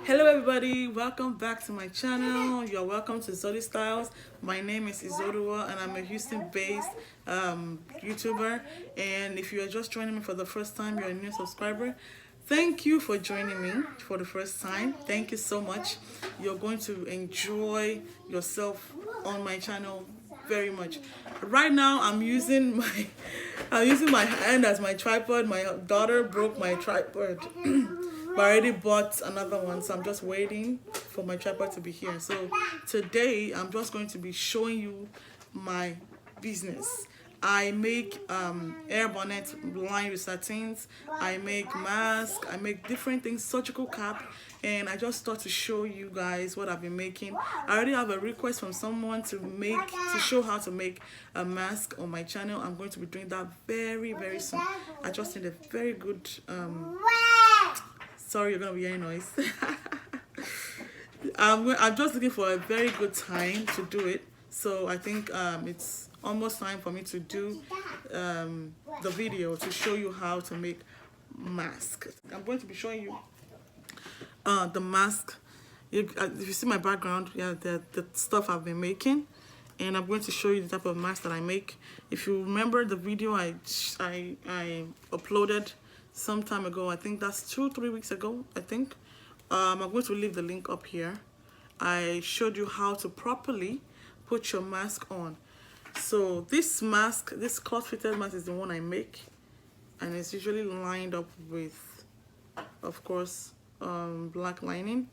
Hello everybody, welcome back to my channel. You're welcome to Zoddy Styles. My name is Izodua and I'm a Houston based YouTuber, and if you are just joining me for the first time, you're a new subscriber, thank you for joining me for the first time. Thank you so much. You're going to enjoy yourself on my channel very much. Right now I'm using my hand as my tripod. My daughter broke my tripod. But I already bought another one, so I'm just waiting for my tripod to be here. So today I'm just going to be showing you my business. I make air bonnets lined with satins. I make masks. I make different things, surgical cap, and I just thought to show you guys what I've been making. I already have a request from someone to show how to make a mask on my channel. I'm going to be doing that very soon. I just need a very good sorry, you're gonna be hearing noise. I'm just looking for a very good time to do it. So I think it's almost time for me to do the video to show you how to make mask. I'm going to be showing you the mask. If you see my background, yeah, the stuff I've been making, and I'm going to show you the type of mask that I make. If you remember the video I uploaded some time ago, I think that's 2-3 weeks ago, I think. I'm going to leave the link up here. I showed you how to properly put your mask on. So this mask, this cloth fitted mask, is the one I make, and it's usually lined up with, of course, black lining,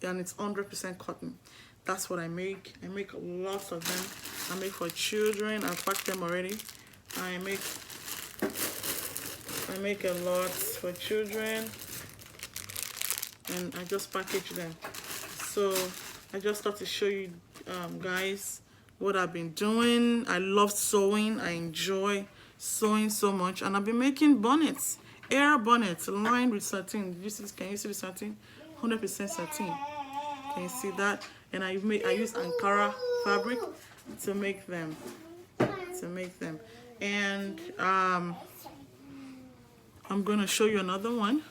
and it's 100% cotton. That's what I make. I make lots of them. I make for children. I've packed them already. I make a lot for children, and I just package them. So I just thought to show you guys what I've been doing. I love sewing. I enjoy sewing so much, and I've been making bonnets, air bonnets lined with satin. Can you see the satin? 100% satin. Can you see that? And I use Ankara fabric to make them. And I'm gonna show you another one.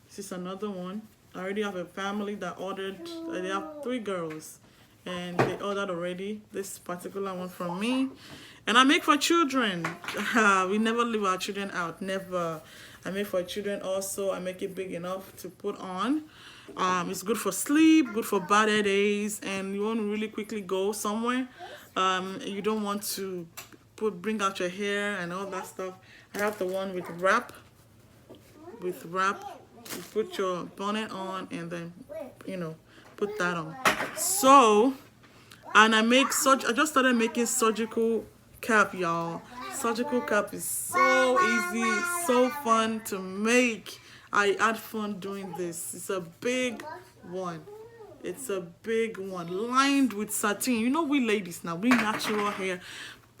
This is another one. I already have a family that ordered. They have 3 girls, and they ordered already this particular one from me. And I make for children. We never leave our children out, never. I make for children also. I make it big enough to put on. It's good for sleep, good for bad hair days, and you want to really quickly go somewhere. You don't want to bring out your hair and all that stuff. I have the one with wrap. You put your bonnet on and then, put that on. So, and I just started making surgical cap, y'all. Surgical cap is so easy, so fun to make. I had fun doing this. It's a big one. Lined with satin. You know, we ladies now, we natural hair.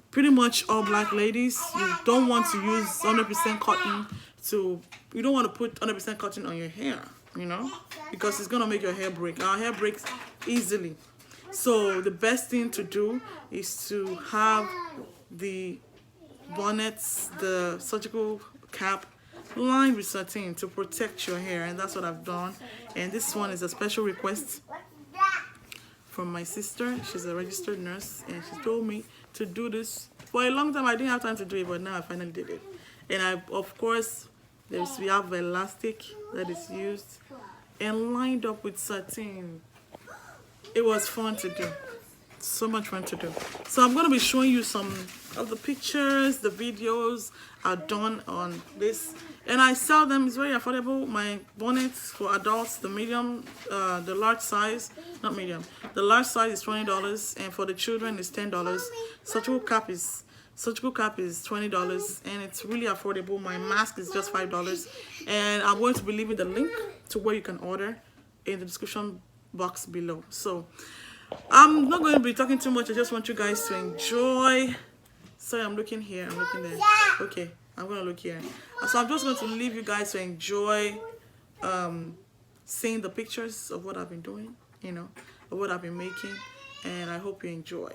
Pretty much all black ladies, you don't want to use 100% cotton you don't want to put 100% cotton on your hair, because it's going to make your hair break. Our hair breaks easily. So the best thing to do is to have the bonnets, the surgical cap, lined with satin to protect your hair, and that's what I've done. And this one is a special request from my sister. She's a registered nurse, and she told me to do this. For a long time I didn't have time to do it, but now I finally did it. And of course, we have elastic that is used and lined up with satin. It was fun to do. So much fun to do. So I'm going to be showing you some of the pictures, the videos I've done on this, and I sell them. It's very affordable. My bonnets for adults, the medium, the large size, not medium, the large size is $20, and for the children is $10. Surgical cap is $20, and it's really affordable. My mask is just $5, and I'm going to be leaving the link to where you can order in the description box below. So I'm not going to be talking too much. I just want you guys to enjoy. Sorry, I'm looking here, I'm looking there. Okay, I'm going to look here. So I'm just going to leave you guys to enjoy seeing the pictures of what I've been doing, of what I've been making, and I hope you enjoy.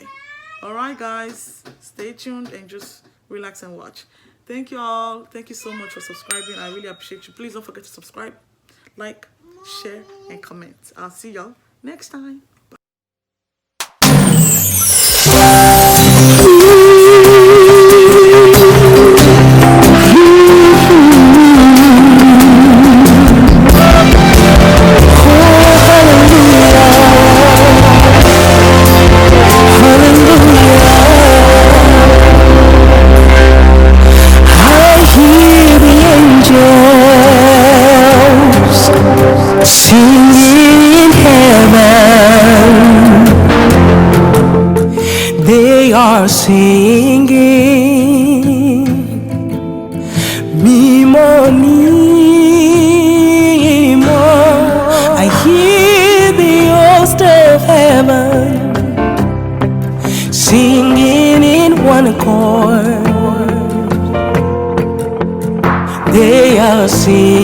Alright guys, stay tuned and just relax and watch. Thank you all. Thank you so much for subscribing. I really appreciate you. Please don't forget to subscribe, like, share, and comment. I'll see y'all next time. Singing, Mimo, Mimo. I hear the host of heaven singing in one accord. They are singing.